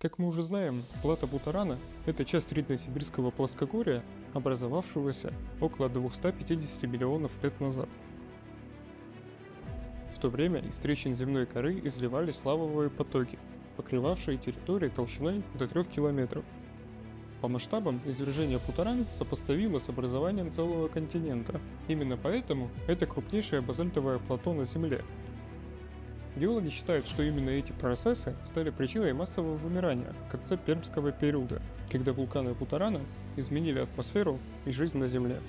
Как мы уже знаем, плата Бутарана – это часть среднесибирского плоскогорья, образовавшегося около 250 миллионов лет назад. В то время из трещин земной коры изливались лавовые потоки, покрывавшие территории толщиной до 3 километров. По масштабам извержение Путаран сопоставимо с образованием целого континента. Именно поэтому это крупнейшее базальтовое плато на Земле. Геологи считают, что именно эти процессы стали причиной массового вымирания в конце Пермского периода, когда вулканы Путарана изменили атмосферу и жизнь на Земле.